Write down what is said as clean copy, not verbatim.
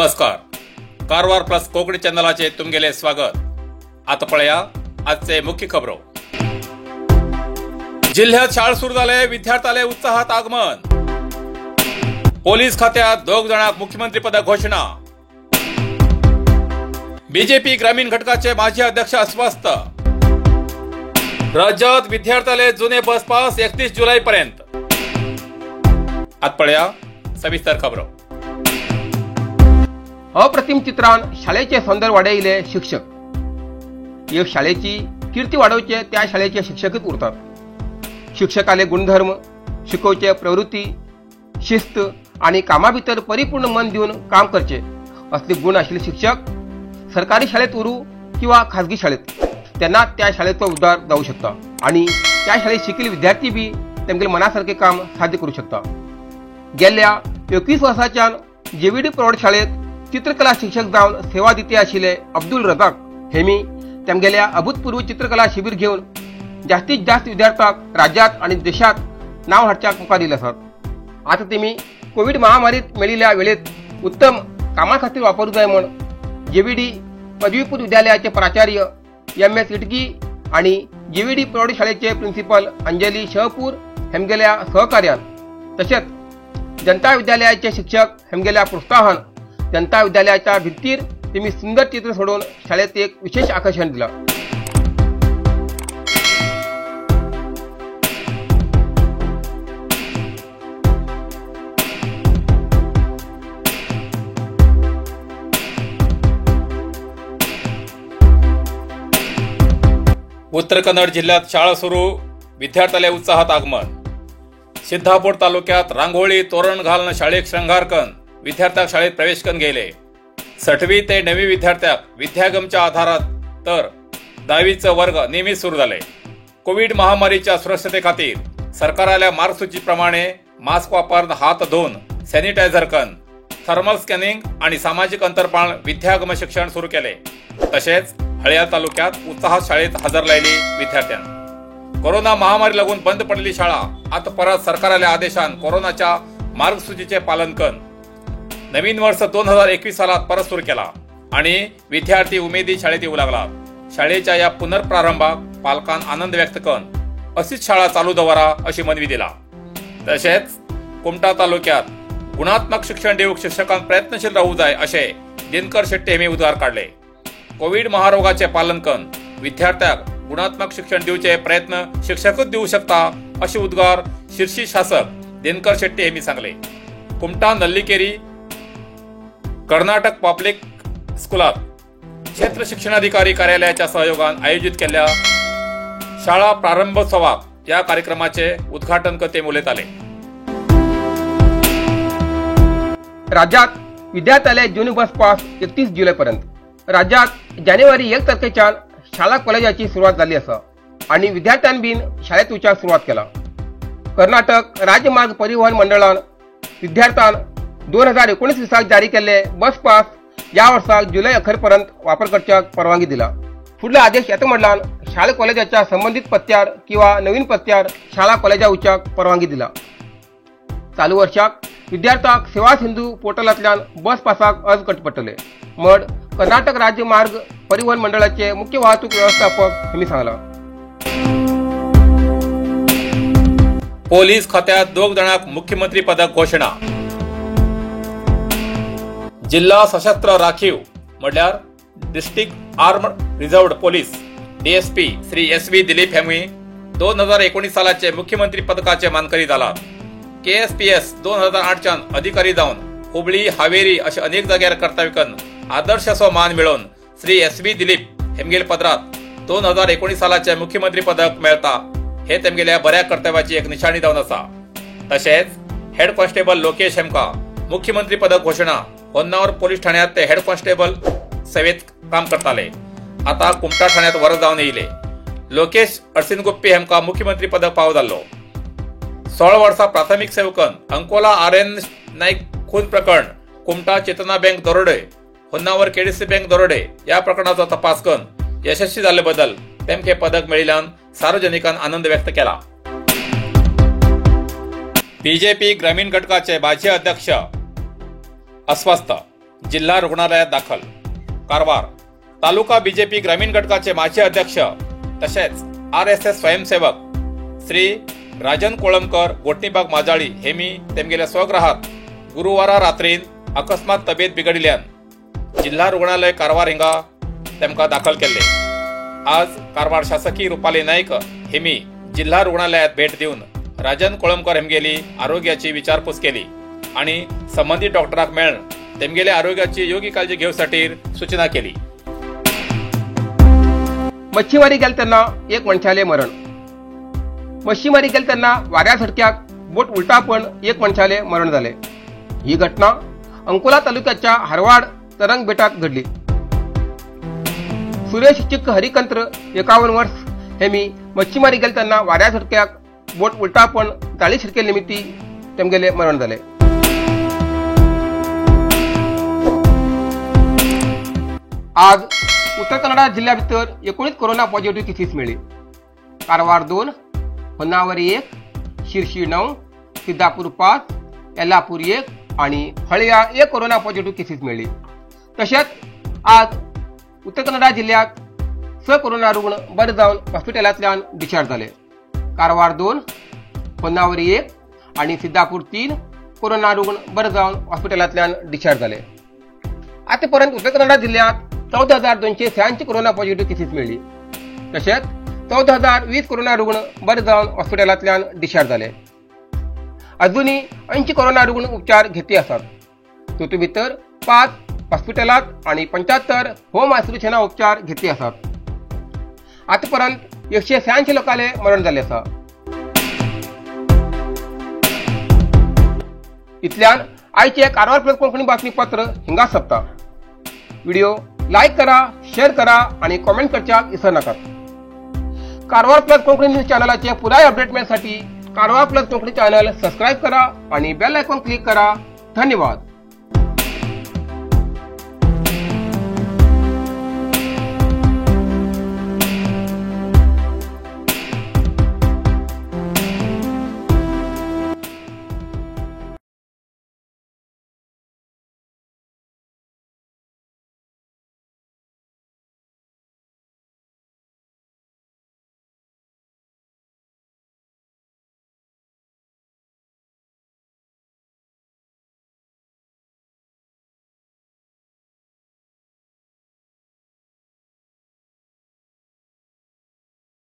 नमस्कार. कारवार प्लस कोकणी चॅनलाचे तुमगेले स्वागत. आता पळया आजचे मुख्य खबरो. जिल्ह्यात शाळा सुरू झाले, विद्यार्थ्याले उत्साहात आगमन. पोलीस खात्यात 2 जणांक मुख्यमंत्री पद घोषणा. बीजेपी ग्रामीण घटकाचे माजी अध्यक्ष अस्वस्थ. राज्यात विद्यार्थ्याले जुने बस पास 31 जुलै पर्यंत. आता पळया सविस्तर खबरो. अप्रतिम चित्रान शाळेचे सौंदर्य वाडयले शिक्षक. एक शाळेची कीर्ती वाढवचे त्या शाळेचे शिक्षकच उरतात. शिक्षकाले गुणधर्म, शिकवचे प्रवृत्ती, शिस्त आणि कामा भितर परिपूर्ण मन देऊन काम करचे असले गुण असलेले शिक्षक सरकारी शाळेत उरू किंवा खाजगी शाळेत त्यांना त्या शाळेचा उद्धार जाऊ शकता आणि त्या शाळेत शिकलेले विद्यार्थी बी त्यांचे मनासारखे काम साध्य करू शकता. गेल्या 21 वर्षाच्या जेवीडी प्रौढशाळेत चित्रकला शिक्षक जाऊन सेवा दिते आशिल्ले अब्दुल रजाक हेमी तेमगेल्या अभूतपूर्व चित्रकला शिबिर घेऊन जास्तीत जास्त विद्यार्थ्यांक राज्यात आणि देशात नाव हाडच्याक मुखार दिले आसात. आता तेमी कोविड महामारीत मेळिल्ल्या वेळेत उत्तम कामा खातीर वापरूं जाय म्हण जेवीडी पदवीपूर्व विद्यालयाचे प्राचार्य MS इटगी आणि जेवीडी प्रौढशाळेचे प्रिन्सिपल अंजली शहपूर हेमगेल्या सहकार्यान तसेच जनता विद्यालयाचे शिक्षक हेमगेल्या प्रोत्साहन जनता विद्यालयाच्या भिंतीर तेमी सुंदर चित्र सोडून शाळेत एक विशेष आकर्षण दिलं. उत्तर कन्नड जिल्ह्यात शाळा सुरू, विद्यार्थ्याले उत्साहात आगमन. सिद्धापूर तालुक्यात रांगोळी तोरण घालून शाळेक श्रंगार कन विद्यार्थ्याक शाळेत प्रवेश कन गेले. 6वी ते 9वी विद्यार्थ्याक विद्यागमच्या आधारात तर 10वीचे वर्ग नियमित सुरू झाले. कोविड महामारीच्या सुरक्षते खातीर सरकाराल्या मार्गसूचीप्रमाणे मास्क वापरून, हात धुवन, सॅनिटायझर कन, थर्मल स्कॅनिंग आणि सामाजिक अंतर पाळून विद्यागम शिक्षण सुरू केले. तसेच हळ्या तालुक्यात उत्साहात शाळेत हजर लायली विद्यार्थ्यांनी. कोरोना महामारी लागून बंद पडलेली शाळा आता परत सरकाराल्या आदेशान कोरोनाच्या मार्गसूचीचे पालन कन नवीन वर्ष 2021 सालात परत सुरू केला आणि विद्यार्थी उमेदी शाळेत येऊ लागला. शाळेच्या या पुनर्प्रारंभाक पालकांन आनंद व्यक्त करून अशीच शाळा चालू दवरा अशी मनवी दिला. तसेच कुमटा तालुक्यात गुणात्मक शिक्षण देऊक शिक्षकांक प्रयत्नशील राहू जाय असे दिनकर शेट्टी हेमी उद्गार काढले. कोविड महारोगाचे पालन करून विद्यार्थ्यांक गुणात्मक शिक्षण देऊचे प्रयत्न शिक्षकच देऊ शकता असे उद्गार शिर्शी शासक दिनकर शेट्टी हेमी सांगले. कुमटा नल्लिकेरी कर्नाटक पब्लिक स्कूलात क्षेत्र शिक्षणाधिकारी कार्यालयाच्या सहयोगाने आयोजित केलेल्या शाळा प्रारंभोत्सवात या कार्यक्रमाचे उद्घाटन करते बोलत आले. राज्यात विद्यार्थ्याला जुनी बस पास 31 जुलै पर्यंत. राज्यात जानेवारी 1 तारखेच्या शाळा कॉलेजाची सुरुवात झाली असा आणि विद्यार्थ्यांनी बीन शाळेत वचूंक सुरुवात केला. कर्नाटक राज्य मार्ग परिवहन मंडळान विद्यार्थ्यांक 2019 वर्साक जारी केल्ले बस पास या वर्साक जुलै अखेरपर्यंत वापर करच्याक परवानगी दिला. फुडले आदेश येता म्हणल्यान शाळा कॉलेजाच्या संबंधित पत्त्यार किंवा नवीन पत्त्यार शाळा कॉलेजा वचूंक परवानगी दिला. चालू वर्षाक विद्यार्थ्यांक सेवा सिंधू पोर्टलांतल्यान बस पासाक अर्ज करचे पडटले म्हण कर्नाटक राज्य मार्ग परिवहन मंडळाचे मुख्य वाहतूक व्यवस्थापक हेमी सांगला. पोलीस खात्यात 2 जणांक मुख्यमंत्री पद घोषणा. जिल्हा सशस्त्र राखीव म्हटल्यार district armed reserved police DSP Shri SV Dilip Hemi 2019 सालाचे मुख्यमंत्री पदकाचे मानकरी झाला. KSPS 2008च्यान अधिकारी जावन हुबळी, हावेरी अशा अनेक जाग्यार कर्तव्य करून आदर्श असो मान मिळवून श्री SV दिलीप हेमगेल पदरात 2019 सालाचे मुख्यमंत्री पदक मेळता हे तेमगेल्या बऱ्या कर्तव्याची एक निशाणी जावन आसा. तसेच हेड कॉन्स्टेबल लोकेश हेमका मुख्यमंत्री पदक घोषणा होन्नावर पोलीस ठाण्यात ते हेड कॉन्स्टेबल सेवेत काम करताले. आता कुमटा ठाण्यात वर्ग जावन येयले. लोकेश अरसिनगुप्पी हेमका मुख्यमंत्री पदक फावो जाल्लो. 16 वर्सां प्राथमिक सेवकन अंकोला RN नाईक खून प्रकरण, कुमटा चेतना बँक दरोडे, होन्नावर KDC बँक दरोडे या प्रकरणाचा तपास करून यशस्वी झाले बद्दल तेमके पदक मेळिल्ल्यान सार्वजनिकान आनंद व्यक्त केला. बीजेपी ग्रामीण घटकाचे माजी अध्यक्ष अस्वस्थ. जिल्हा रुग्णालयात दाखल. कारवार तालुका बीजेपी ग्रामीण घटकाचे माजी अध्यक्ष तसेच RSS स्वयंसेवक श्री राजन कोळंबकर गोटणीबाग माजाळी हेमी तेमगेल्या स्वगृहात गुरुवारा रात्रीन अकस्मात तब्येत बिघडल्यान जिल्हा रुग्णालय कारवार हिंगा तेमका दाखल केले. आज कारवार शासकीय रुपाली नाईक हेमी जिल्हा रुग्णालयात भेट देऊन राजन कोळंबकर हेमगेली आरोग्याची विचारपूस केली आणि संबंधित डॉक्टराक मेळून तेमगेल्या आरोग्याची योग्य काळजी घेवसाठी सूचना केली. मच्छीमारी गेल तेन्ना एक मनशाले मरण. मच्छीमारी गेल तेन्ना वाऱ्या झटक्याक बोट उलटा पण एक मनशाले मरण झाले. ही घटना अंकोला तालुक्याच्या हरवाड तरंग बेटात घडली. सुरेश चिक्क हरिकंत्र 51 वर्ष हेमी मच्छीमारी गेल तेन्ना वाऱ्या झटक्याक बोट उलटा पण जाळी शिरके निमित्ती तेमगेले मरण झाले. आज उत्तर कन्नडा जिल्ह्या भितर 19 कोरोना पॉझिटिव्ह केसीस मेळ्ळी. कारवार 2, होन्नावर 1, शिरशी 9, सिद्धापूर 5, येल्लापूर 1 आणि हळया 1 कोरोना पॉझिटिव्ह केसीस मेळ्ळी. तशेंच आज उत्तर कन्नडा जिल्ह्यात 6 कोरोना रुग्ण बरे जावन हॉस्पिटलांतल्यान डिस्चार्ज झाले. कारवार 2, होन्नावर 1 आणि सिद्धापूर 3 कोरोना रुग्ण बरे जावन हॉस्पिटलांतल्यान डिस्चार्ज झाले. आतापर्यंत उत्तर कन्नडा जिल्ह्यात 14,286 कोरोना पॉझिटिव्ह केसीस मेळ्ळी. तशेंच 14,020 कोरोना रुग्ण बरे जावन हॉस्पिटलांतल्यान डिस्चार्ज झाले. अजूनही 80 कोरोना रुग्ण उपचार घेतले आसात. तातूंत भितर 5 हॉस्पिटलांत आणि 75 होम आयसोलेशना उपचार घेतले आसात. आतापर्यंत 186 लोकांले मरण झाले आसा. इतल्यान आयचे कारवार प्लस कोंकणी बातमीपत्र हिंगा सोंपता. व्हिडिओ लाईक करा, शेअर करा आणि कॉमेंट करच्याक विसरू नकात. कारवार प्लस कोंकणी न्यूज चॅनलाचे पुराय अपडेट मिळण्यासाठी Karwar plus Konkani channel subscribe करा आणि बेल आयकॉन क्लिक करा. धन्यवाद.